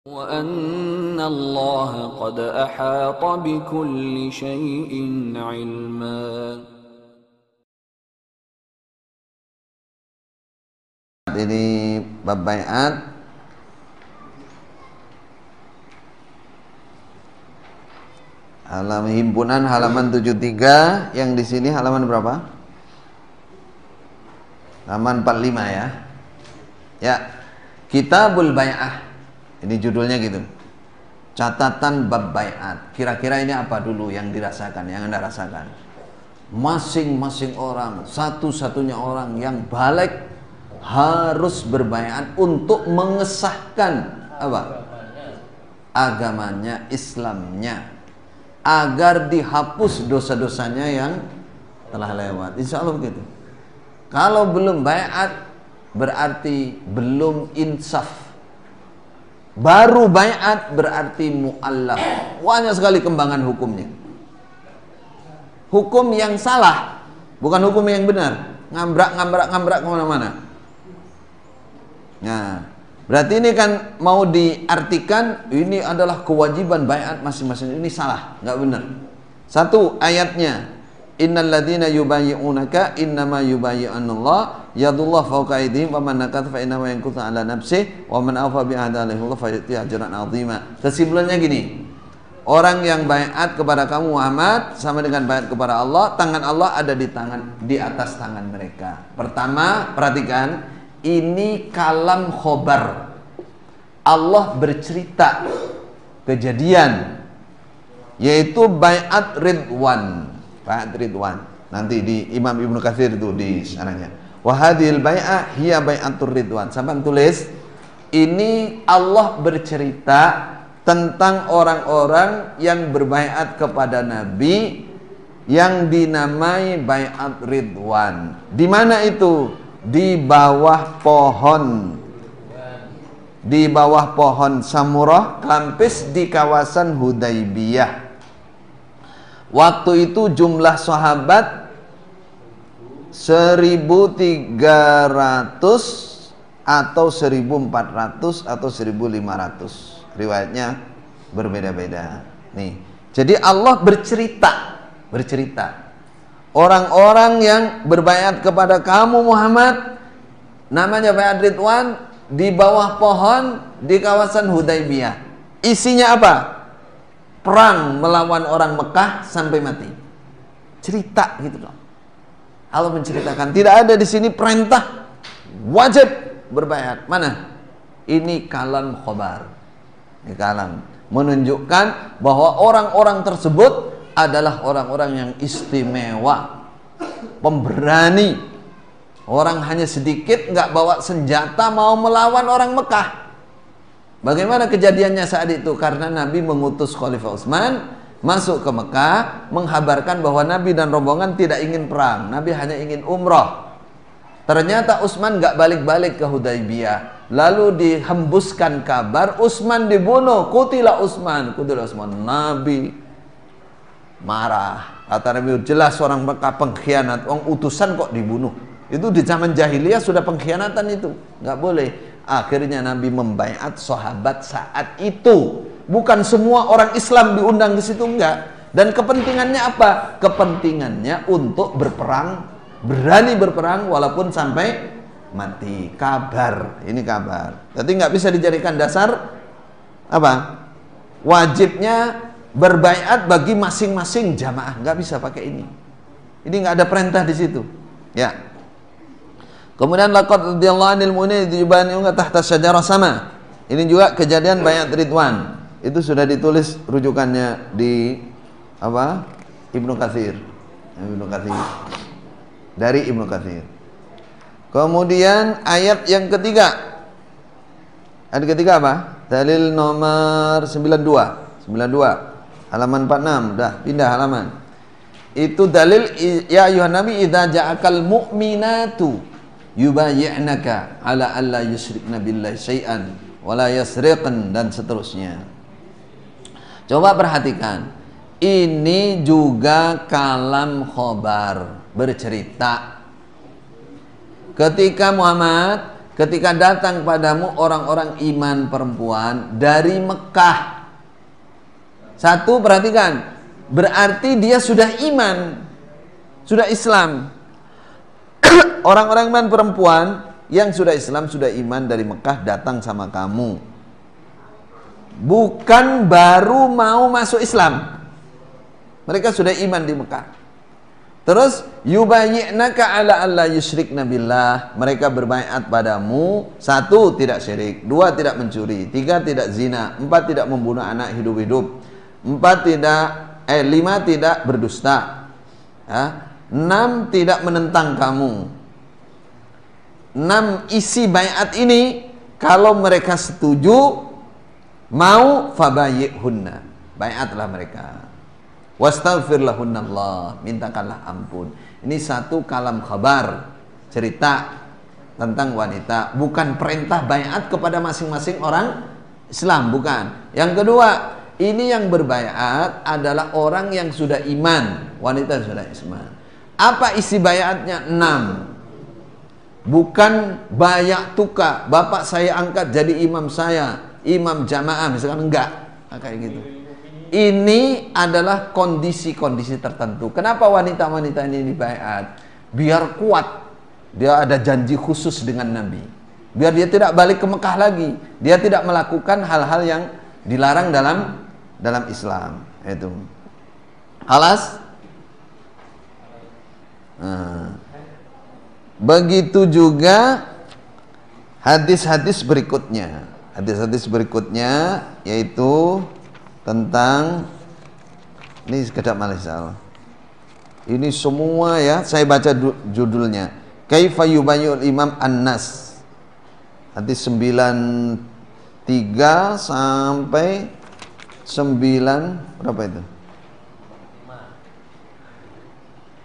وأن الله قد أحاط بكل شيء علما. Ini bab bai'at. Himpunan halaman 73, yang di sini halaman berapa? Halaman 45 ya. Ya. Kitabul Bai'ah. Ini judulnya gitu. Catatan bab bai'at. Kira-kira ini apa dulu yang dirasakan, yang Anda rasakan? Masing-masing orang, satu-satunya orang yang balik harus berbai'at untuk mengesahkan apa? Agamanya, Islamnya, agar dihapus dosa-dosanya yang telah lewat. Insya Allah begitu. Kalau belum bai'at berarti belum insaf. Baru bai'at berarti mu'allaf. Banyak sekali kembangan hukumnya. Hukum yang salah, bukan hukum yang benar. Ngambrak kemana-mana. Nah, berarti ini kan mau diartikan ini adalah kewajiban bai'at masing-masing. Ini salah, nggak benar. Satu ayatnya, innal ladzina yubayyi'unaka innama yubayyi'unallah yadullah fawqa aydihim wa man nakatha fa innama yankuthu ala nafsihi wa man awfa bi ahdihi fa yu'ti ajran 'azima. Kesimpulannya gini, orang yang bai'at kepada kamu Muhammad sama dengan bai'at kepada Allah, tangan Allah ada di atas tangan mereka. Pertama, perhatikan, ini kalam khobar. Allah bercerita kejadian, yaitu bai'at ridwan. Bai'at ridwan. Nanti di Imam Ibnu Katsir itu di sananya. Wa hadhil bai'ah hiya bai'atur ridwan. Sampai tulis, ini Allah bercerita tentang orang-orang yang berbai'at kepada Nabi yang dinamai bai'at ridwan. Di mana itu? Di bawah pohon. Di bawah pohon Samurah Klampis di kawasan Hudaybiyah. Waktu itu jumlah sahabat 1.300 atau 1.400 atau 1.500. Riwayatnya berbeda-beda. Nih, jadi Allah bercerita. Orang-orang yang berbaiat kepada kamu Muhammad, namanya baiat ridwan, di bawah pohon di kawasan Hudaybiyah. Isinya apa? Perang melawan orang Mekah sampai mati. Cerita gitu loh. Allah menceritakan, tidak ada di sini perintah wajib berbaiat. Mana? Ini kalam khobar. Ini kalam menunjukkan bahwa orang-orang tersebut adalah orang-orang yang istimewa, pemberani. Orang hanya sedikit nggak bawa senjata mau melawan orang Mekah. Bagaimana kejadiannya saat itu? Karena Nabi mengutus Khalifah Utsman masuk ke Mekah, menghabarkan bahwa Nabi dan rombongan tidak ingin perang. Nabi hanya ingin umrah. Ternyata Utsman nggak balik-balik ke Hudaybiyah. Lalu dihembuskan kabar Utsman dibunuh. Kutila Utsman. Nabi marah. Kata Nabi, jelas orang Mekah pengkhianat. Orang utusan kok dibunuh. Itu di zaman jahiliyah sudah pengkhianatan itu. Nggak boleh. Akhirnya Nabi membaiat sahabat saat itu. Bukan semua orang Islam diundang di situ, enggak. Dan kepentingannya apa? Kepentingannya untuk berperang, berani berperang walaupun sampai mati. Kabar, ini kabar. Jadi nggak bisa dijadikan dasar apa? Wajibnya berbaiat bagi masing-masing jamaah. Nggak bisa pakai ini. Ini nggak ada perintah di situ. Ya. Kemudian laqad radhiyallahu anil mu'minin yubayyi'una tahta syajarah sama. Ini juga kejadian baiat ridwan. Itu sudah ditulis rujukannya di apa? Ibnu Katsir. Dari Ibnu Katsir. Kemudian ayat yang ketiga. Ayat ketiga apa? Dalil nomor 92. Halaman 46. Dah pindah halaman. Itu dalil ya ayuhan nabi idza ja'akal mu'minatu yubayyi'naka ala alla yusyrikna billahi syai'an wala yasriqan, dan seterusnya. Coba perhatikan, ini juga kalam khobar, bercerita. Ketika Muhammad ketika datang padamu orang-orang iman perempuan dari Mekah. Satu, perhatikan, berarti dia sudah iman, sudah Islam. Orang-orang iman perempuan yang sudah Islam, sudah iman dari Mekah datang sama kamu, bukan baru mau masuk Islam. Mereka sudah iman di Mekah. Terus yubayyi'naka ala alla yusyrikna billah, mereka berbaiat padamu, satu, tidak syirik, dua, tidak mencuri, tiga, tidak zina, empat, tidak membunuh anak hidup-hidup, lima, tidak berdusta, ya. Enam, tidak menentang kamu. Enam, isi baiat ini kalau mereka setuju mau, fabayi'hunna, baiatlah mereka. Wastaghfir lahunnallah, mintakanlah ampun. Ini satu kalam khabar, cerita tentang wanita, bukan perintah baiat kepada masing-masing orang Islam, bukan. Yang kedua, ini yang berbaiat adalah orang yang sudah iman, wanita yang sudah iman. Apa isi baiatnya? 6. Bukan bayak tuka, bapak saya angkat jadi imam saya, imam jamaah misalkan, enggak, kayak gitu. Ini adalah kondisi-kondisi tertentu. Kenapa wanita-wanita ini dibaiat? Biar kuat. Dia ada janji khusus dengan Nabi. Biar dia tidak balik ke Mekah lagi. Dia tidak melakukan hal-hal yang dilarang dalam Islam. Itu. Alas? Nah. Begitu juga hadis-hadis berikutnya. Hadis-hadis berikutnya yaitu tentang, ini sekedar Malaysia. Ini semua ya, saya baca judulnya. Kaifa yubayyul Imam An-Nas. Hadis 93 sampai 9 berapa itu?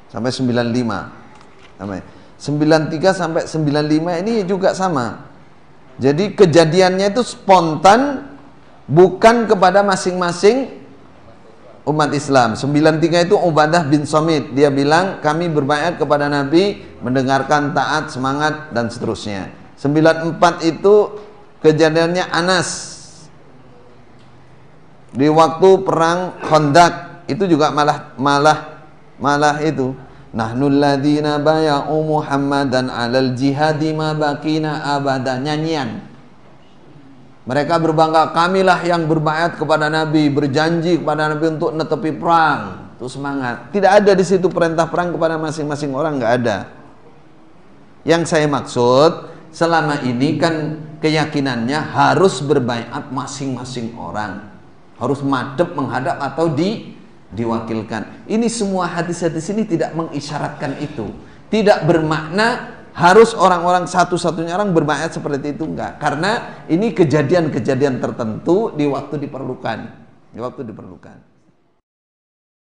Sampai 95. Sampai 93 sampai 95 ini juga sama. Jadi kejadiannya itu spontan, bukan kepada masing-masing umat Islam. 93 itu Ubadah bin Samit, dia bilang kami berbaiat kepada Nabi, mendengarkan, taat, semangat, dan seterusnya. 94 itu kejadiannya Anas di waktu perang Khandaq, itu juga malah itu nahnul ladzina baya'u Muhammadan 'alal jihadi ma baqina abada, nyanyian. Mereka berbangga, kamilah yang berbaiat kepada Nabi, berjanji kepada Nabi untuk netepi perang. Itu semangat. Tidak ada di situ perintah perang kepada masing-masing orang, nggak ada. Yang saya maksud, selama ini kan keyakinannya harus berbaiat masing-masing orang. Harus madep, menghadap, atau diwakilkan. Ini semua hadis-hadis ini tidak mengisyaratkan itu. Tidak bermakna harus orang-orang satu-satunya orang berbaiat seperti itu, enggak. Karena ini kejadian-kejadian tertentu di waktu diperlukan.